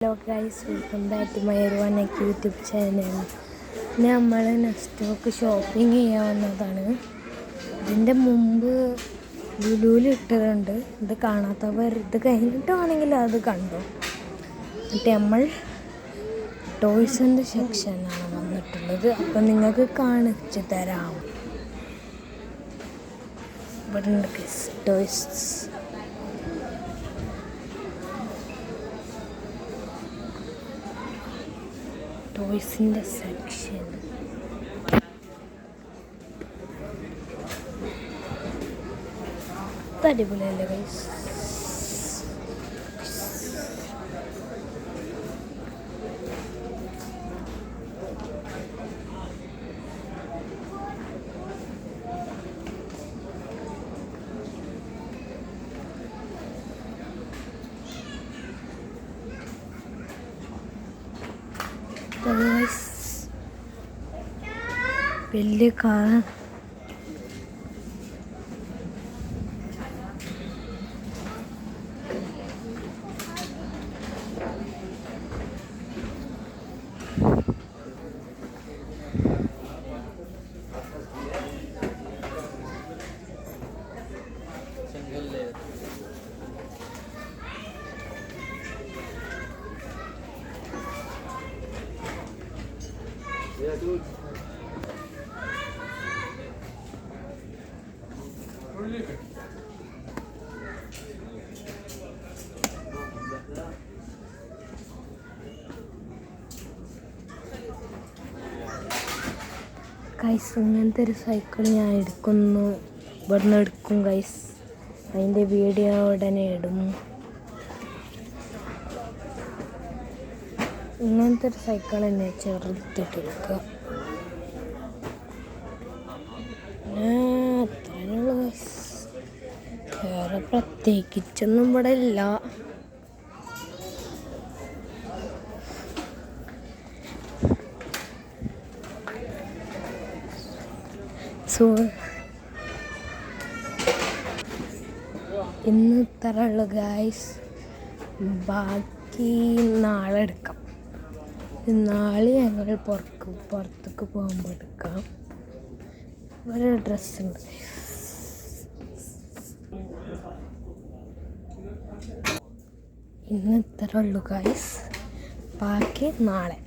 Hello guys, welcome back to my YouTube channel. നമ്മൾ നെസ്റ്റോക്ക് shopping ചെയ്യാൻ വന്നതാണ്. ഇതിൻ്റെ മുമ്പ് ലുലുവിൽ ഇട്ടതുണ്ട്. ഇത് കാണാത്തവർ ഇത് കഴിഞ്ഞിട്ടാണെങ്കിൽ അത് കണ്ടു. എന്നിട്ട് നമ്മൾ ടോയ്സിൻ്റെ സെക്ഷനാണ് വന്നിട്ടുള്ളത്. അപ്പം നിങ്ങൾക്ക് കാണിച്ചു തരാം. ഇവിടെ ഉണ്ട് ടോയ്സ്. ടോയ്സിൻ്റെ സെക്ഷൻ. അടിപൊളിയല്ലേ ഗൈസ്? വലിയ കാർ ഗൈസ്, ഇങ്ങനത്തെ ഒരു സൈക്കിൾ ഞാൻ ഇവിടുന്ന് എടുക്കും ഗൈസ്. അതിൻ്റെ വീഡിയോ ഉടനെ ഇടും. ഇങ്ങനത്തെ ഒരു സൈക്കിൾ തന്നെ ചെറുതിട്ടെടുക്കുക. അത്രയുള്ള ഗൈസ്, വേറെ പ്രത്യേകിച്ചൊന്നും ഇവിടെ ഇല്ല. ഇന്ന് ഇത്ര ഉള്ളു ഗൈസ്. ബാക്കി നാളെ എടുക്കാം. നാളെ ഞങ്ങൾ പുറത്തേക്ക് പോകുമ്പോൾ എടുക്കാം. ഒരു ഡ്രസ്സുണ്ട്. ഇന്ന് ഇത്ര ഉള്ളു ഗൈസ്. ബാക്കി നാളെ.